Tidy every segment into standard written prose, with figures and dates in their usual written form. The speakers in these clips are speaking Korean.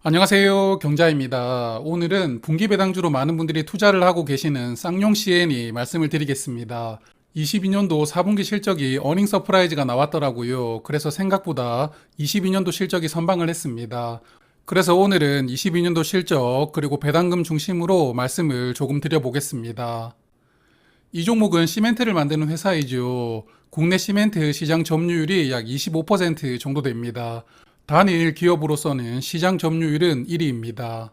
안녕하세요. 경자입니다. 오늘은 분기배당주로 많은 분들이 투자를 하고 계시는 쌍용 CN이 말씀을 드리겠습니다. 22년도 4분기 실적이 어닝 서프라이즈가 나왔더라고요. 그래서 생각보다 22년도 실적이 선방을 했습니다. 그래서 오늘은 22년도 실적 그리고 배당금 중심으로 말씀을 조금 드려보겠습니다. 이 종목은 시멘트를 만드는 회사이죠. 국내 시멘트 시장 점유율이 약 25% 정도 됩니다. 단일 기업으로서는 시장 점유율은 1위입니다.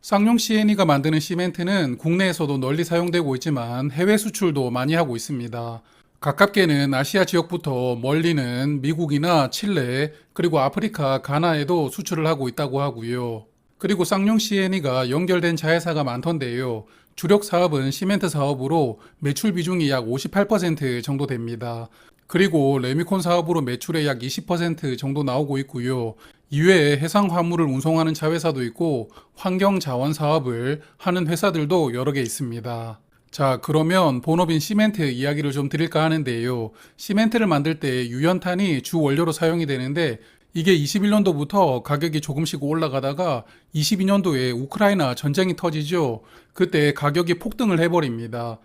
쌍용 CNE가 만드는 시멘트는 국내에서도 널리 사용되고 있지만 해외 수출도 많이 하고 있습니다. 가깝게는 아시아 지역부터 멀리는 미국이나 칠레, 그리고 아프리카, 가나에도 수출을 하고 있다고 하고요. 그리고 쌍용 CNE가 연결된 자회사가 많던데요. 주력 사업은 시멘트 사업으로 매출 비중이 약 58% 정도 됩니다. 그리고 레미콘 사업으로 매출의 약 20% 정도 나오고 있고요. 이외에 해상 화물을 운송하는 자회사도 있고 환경 자원 사업을 하는 회사들도 여러 개 있습니다. 자, 그러면 본업인 시멘트 이야기를 좀 드릴까 하는데요. 시멘트를 만들 때 유연탄이 주 원료로 사용이 되는데 이게 21년도부터 가격이 조금씩 올라가다가 22년도에 우크라이나 전쟁이 터지죠. 그때 가격이 폭등을 해버립니다.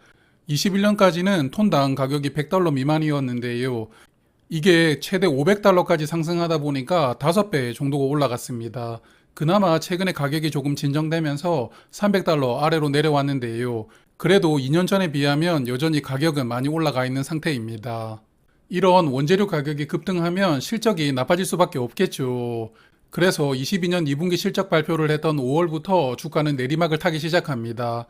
21년까지는 톤당 가격이 $100 미만이었는데요. 이게 최대 $500까지 상승하다 보니까 5배 정도가 올라갔습니다. 그나마 최근에 가격이 조금 진정되면서 $300 아래로 내려왔는데요. 그래도 2년 전에 비하면 여전히 가격은 많이 올라가 있는 상태입니다. 이런 원재료 가격이 급등하면 실적이 나빠질 수밖에 없겠죠. 그래서 22년 2분기 실적 발표를 했던 5월부터 주가는 내리막을 타기 시작합니다.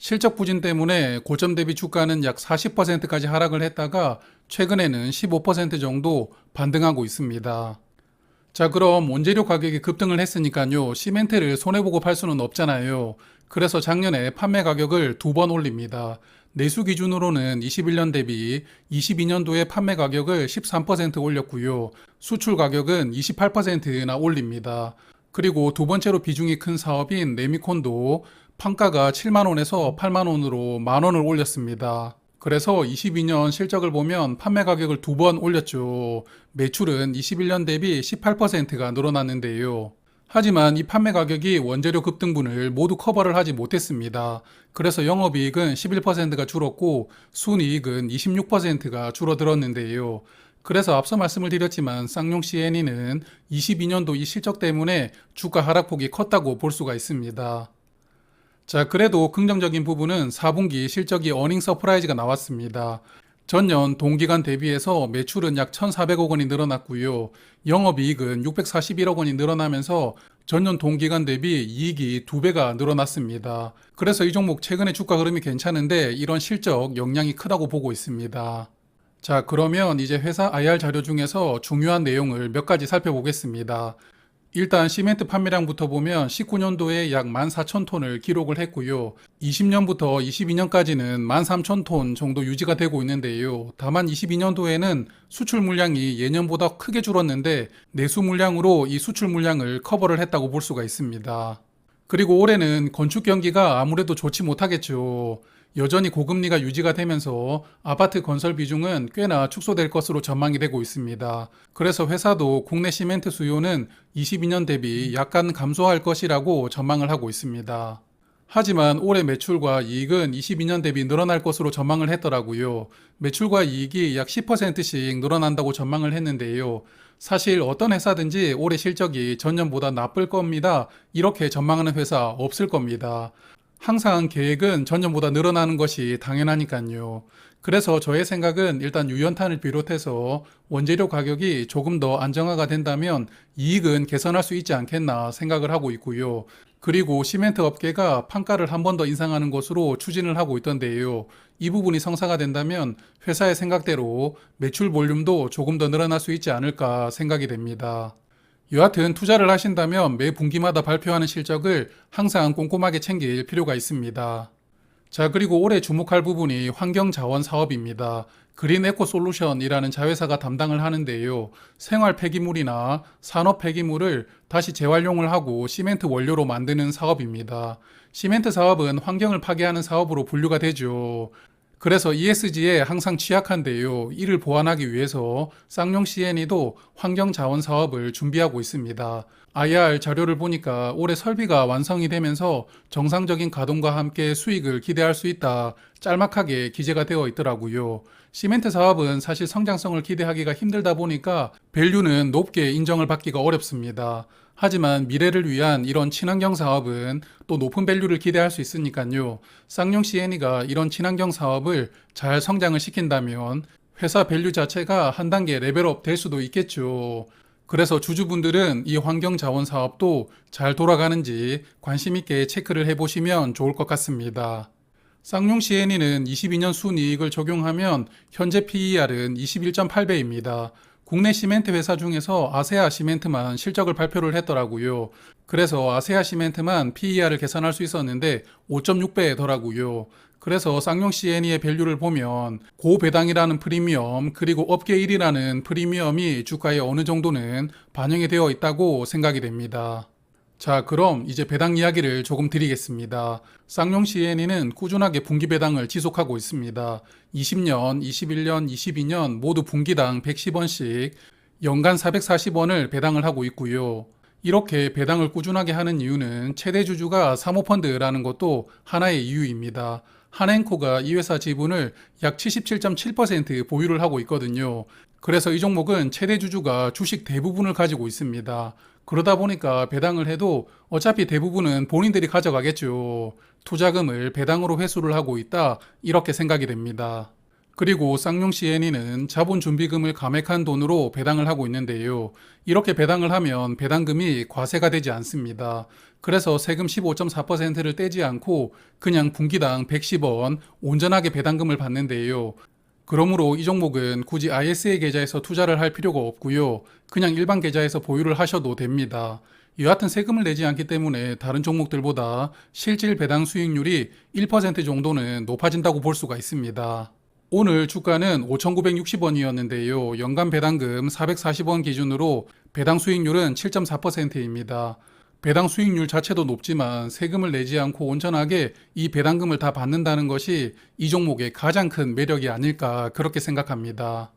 실적 부진 때문에 고점 대비 주가는 약 40%까지 하락을 했다가 최근에는 15% 정도 반등하고 있습니다. 자, 그럼 원재료 가격이 급등을 했으니까요. 시멘트를 손해보고 팔 수는 없잖아요. 그래서 작년에 판매 가격을 2번 올립니다. 내수 기준으로는 21년 대비 22년도에 판매 가격을 13% 올렸고요. 수출 가격은 28%나 올립니다. 그리고 두 번째로 비중이 큰 사업인 레미콘도 판가가 7만원에서 8만원으로 만원을 올렸습니다. 그래서 22년 실적을 보면 판매 가격을 2번 올렸죠. 매출은 21년 대비 18%가 늘어났는데요. 하지만 이 판매 가격이 원재료 급등분을 모두 커버를 하지 못했습니다. 그래서 영업이익은 11%가 줄었고 순이익은 26%가 줄어들었는데요. 그래서 앞서 말씀을 드렸지만 쌍용 CNE는 22년도 이 실적 때문에 주가 하락폭이 컸다고 볼 수가 있습니다. 자, 그래도 긍정적인 부분은 4분기 실적이 어닝 서프라이즈가 나왔습니다. 전년 동기간 대비해서 매출은 약 1,400억 원이 늘어났고요. 영업이익은 641억 원이 늘어나면서 전년 동기간 대비 이익이 2배가 늘어났습니다. 그래서 이 종목 최근에 주가 흐름이 괜찮은데 이런 실적 영향이 크다고 보고 있습니다. 자, 그러면 이제 회사 IR 자료 중에서 중요한 내용을 몇 가지 살펴보겠습니다. 일단 시멘트 판매량부터 보면 19년도에 약 14,000톤을 기록을 했고요. 20년부터 22년까지는 13,000톤 정도 유지가 되고 있는데요. 다만 22년도에는 수출 물량이 예년보다 크게 줄었는데 내수 물량으로 이 수출 물량을 커버를 했다고 볼 수가 있습니다. 그리고 올해는 건축 경기가 아무래도 좋지 못하겠죠. 여전히 고금리가 유지가 되면서 아파트 건설 비중은 꽤나 축소될 것으로 전망이 되고 있습니다. 그래서 회사도 국내 시멘트 수요는 22년 대비 약간 감소할 것이라고 전망을 하고 있습니다. 하지만 올해 매출과 이익은 22년 대비 늘어날 것으로 전망을 했더라고요. 매출과 이익이 약 10%씩 늘어난다고 전망을 했는데요. 사실 어떤 회사든지 올해 실적이 전년보다 나쁠 겁니다. 이렇게 전망하는 회사 없을 겁니다. 항상 계획은 전년보다 늘어나는 것이 당연하니까요. 그래서 저의 생각은 일단 유연탄을 비롯해서 원재료 가격이 조금 더 안정화가 된다면 이익은 개선할 수 있지 않겠나 생각을 하고 있고요. 그리고 시멘트 업계가 판가를 한 번 더 인상하는 것으로 추진을 하고 있던데요. 이 부분이 성사가 된다면 회사의 생각대로 매출 볼륨도 조금 더 늘어날 수 있지 않을까 생각이 됩니다. 여하튼 투자를 하신다면 매 분기마다 발표하는 실적을 항상 꼼꼼하게 챙길 필요가 있습니다. 자, 그리고 올해 주목할 부분이 환경자원 사업입니다. 그린 에코 솔루션이라는 자회사가 담당을 하는데요. 생활 폐기물이나 산업 폐기물을 다시 재활용을 하고 시멘트 원료로 만드는 사업입니다. 시멘트 사업은 환경을 파괴하는 사업으로 분류가 되죠. 그래서 ESG에 항상 취약한데요. 이를 보완하기 위해서 쌍용 CNE도 환경자원 사업을 준비하고 있습니다. IR 자료를 보니까 올해 설비가 완성이 되면서 정상적인 가동과 함께 수익을 기대할 수 있다. 짤막하게 기재가 되어 있더라고요. 시멘트 사업은 사실 성장성을 기대하기가 힘들다 보니까 밸류는 높게 인정을 받기가 어렵습니다. 하지만 미래를 위한 이런 친환경 사업은 또 높은 밸류를 기대할 수 있으니까요. 쌍용 CNE가 이런 친환경 사업을 잘 성장을 시킨다면 회사 밸류 자체가 한 단계 레벨업 될 수도 있겠죠. 그래서 주주분들은 이 환경자원 사업도 잘 돌아가는지 관심 있게 체크를 해보시면 좋을 것 같습니다. 쌍용 CNE는 22년 순이익을 적용하면 현재 PER은 21.8배입니다. 국내 시멘트 회사 중에서 아세아 시멘트만 실적을 발표를 했더라고요. 그래서 아세아 시멘트만 PER을 계산할 수 있었는데 5.6배더라고요. 그래서 쌍용 CNE의 밸류를 보면 고배당이라는 프리미엄 그리고 업계 1위라는 프리미엄이 주가에 어느 정도는 반영이 되어 있다고 생각이 됩니다. 자, 그럼 이제 배당 이야기를 조금 드리겠습니다. 쌍용 CNE는 꾸준하게 분기 배당을 지속하고 있습니다. 20년, 21년, 22년 모두 분기당 110원씩 연간 440원을 배당을 하고 있고요. 이렇게 배당을 꾸준하게 하는 이유는 최대 주주가 사모펀드라는 것도 하나의 이유입니다. 한앤코가 이 회사 지분을 약 77.7% 보유를 하고 있거든요. 그래서 이 종목은 최대 주주가 주식 대부분을 가지고 있습니다. 그러다 보니까 배당을 해도 어차피 대부분은 본인들이 가져가겠죠. 투자금을 배당으로 회수를 하고 있다, 이렇게 생각이 됩니다. 그리고 쌍용 CNE는 자본 준비금을 감액한 돈으로 배당을 하고 있는데요. 이렇게 배당을 하면 배당금이 과세가 되지 않습니다. 그래서 세금 15.4%를 떼지 않고 그냥 분기당 110원 온전하게 배당금을 받는데요. 그러므로 이 종목은 굳이 ISA 계좌에서 투자를 할 필요가 없고요. 그냥 일반 계좌에서 보유를 하셔도 됩니다. 여하튼 세금을 내지 않기 때문에 다른 종목들보다 실질 배당 수익률이 1% 정도는 높아진다고 볼 수가 있습니다. 오늘 주가는 5,960원이었는데요. 연간 배당금 440원 기준으로 배당 수익률은 7.4%입니다. 배당 수익률 자체도 높지만 세금을 내지 않고 온전하게 이 배당금을 다 받는다는 것이 이 종목의 가장 큰 매력이 아닐까 그렇게 생각합니다.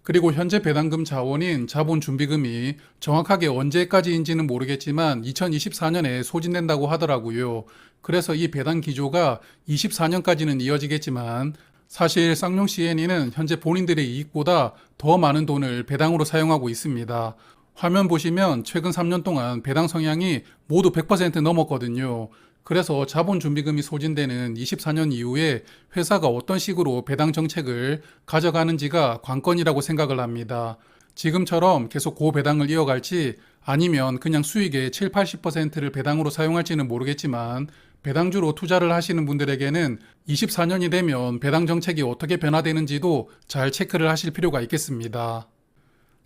그리고 현재 배당금 자원인 자본 준비금이 정확하게 언제까지인지는 모르겠지만 2024년에 소진된다고 하더라고요. 그래서 이 배당 기조가 24년까지는 이어지겠지만 사실 쌍용 CNE는 현재 본인들의 이익보다 더 많은 돈을 배당으로 사용하고 있습니다. 화면 보시면 최근 3년 동안 배당 성향이 모두 100% 넘었거든요. 그래서 자본 준비금이 소진되는 24년 이후에 회사가 어떤 식으로 배당 정책을 가져가는지가 관건이라고 생각을 합니다. 지금처럼 계속 고배당을 이어갈지 아니면 그냥 수익의 7, 80%를 배당으로 사용할지는 모르겠지만 배당주로 투자를 하시는 분들에게는 24년이 되면 배당 정책이 어떻게 변화되는지도 잘 체크를 하실 필요가 있겠습니다.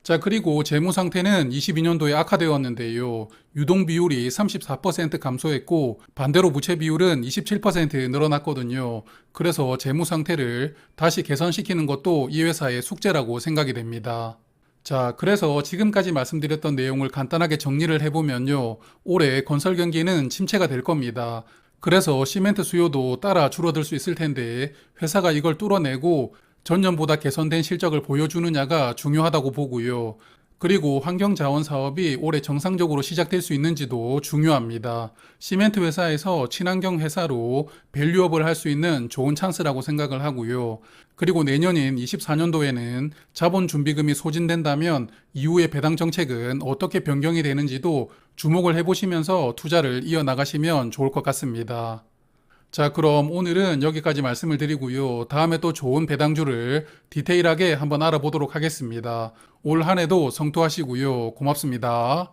자, 그리고 재무 상태는 22년도에 악화되었는데요. 유동 비율이 34% 감소했고 반대로 부채 비율은 27% 늘어났거든요. 그래서 재무 상태를 다시 개선시키는 것도 이 회사의 숙제라고 생각이 됩니다. 자, 그래서 지금까지 말씀드렸던 내용을 간단하게 정리를 해보면요. 올해 건설 경기는 침체가 될 겁니다. 그래서 시멘트 수요도 따라 줄어들 수 있을 텐데 회사가 이걸 뚫어내고 전년보다 개선된 실적을 보여주느냐가 중요하다고 보고요. 그리고 환경자원 사업이 올해 정상적으로 시작될 수 있는지도 중요합니다. 시멘트 회사에서 친환경 회사로 밸류업을 할 수 있는 좋은 찬스라고 생각을 하고요. 그리고 내년인 24년도에는 자본 준비금이 소진된다면 이후의 배당 정책은 어떻게 변경이 되는지도 주목을 해보시면서 투자를 이어나가시면 좋을 것 같습니다. 자, 그럼 오늘은 여기까지 말씀을 드리고요. 다음에 또 좋은 배당주를 디테일하게 한번 알아보도록 하겠습니다. 올 한 해도 성투하시고요. 고맙습니다.